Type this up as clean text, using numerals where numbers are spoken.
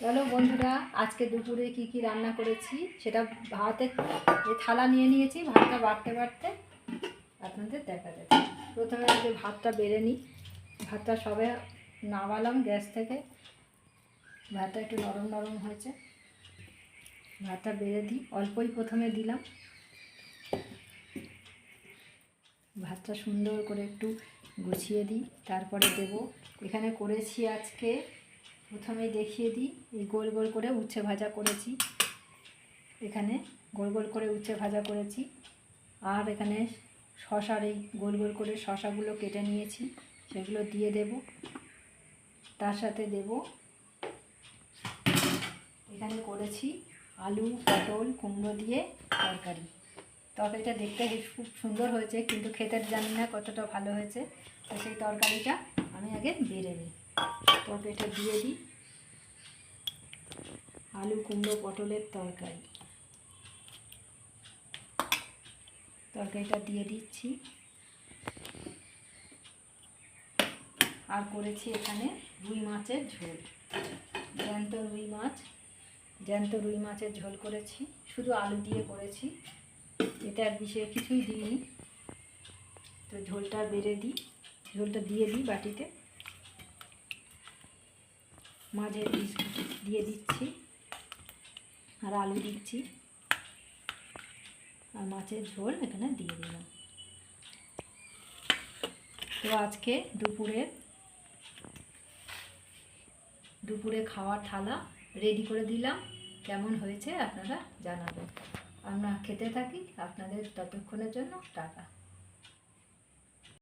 চলো বন্ধুরা, আজকে দুপুরে কি কি রান্না করেছি সেটা ভাতের থালা নিয়ে নিয়েছি। ভাতটা বাড়তে বাড়তে আপনাদের দেখা যাচ্ছে। প্রথমে আগে ভাতটা বেড়ে নিই। ভাতটা সবে নামালাম গ্যাস থেকে। ভাতটা একটু নরম নরম হয়েছে। ভাতটা বেড়ে দিই, অল্পই প্রথমে দিলাম। ভাতটা সুন্দর করে একটু গুছিয়ে দিই, তারপরে দেব। এখানে করেছি আজকে, প্রথমেই দেখিয়ে দিই, এই গোল গোল করে উচ্ছে ভাজা করেছি। এখানে গোল গোল করে উচ্ছে ভাজা করেছি। আর এখানে শশার এই গোল গোল করে শশাগুলো কেটে নিয়েছি, সেগুলো দিয়ে দেব। তার সাথে দেব, এখানে করেছি আলু পটল কুমড়ো দিয়ে তরকারি। তরকারিটা দেখতে খুব সুন্দর হয়েছে, কিন্তু খেতে জানি না কতটা ভালো হয়েছে। তো সেই তরকারিটা আমি আগে বেড়ে নিই। তরকারিটা দিয়ে দিই, আলু কুমড়ো পটলের তরকারি। তরকারিটা দিয়ে দিচ্ছি। আর করেছি এখানে রুই মাছের ঝোল, জ্যান্ত রুই মাছের ঝোল করেছি। শুধু আলু দিয়ে করেছি, এতে আর বিশেষ কিছুই দিইনি। তো ঝোলটা বেড়ে দিই, ঝোলটা দিয়ে দিই বাটিতে। মাছের পিস দিয়ে দিচ্ছি, আর আলু দিচ্ছি, আর মাছের ঝোল এখানে দিয়ে দিলাম। তো আজকে দুপুরে খাওয়ার থালা রেডি করে দিলাম। কেমন হয়েছে আপনারা জানাবেন। আমরা খেতে থাকি। আপনাদের ততক্ষণের জন্য টাটা।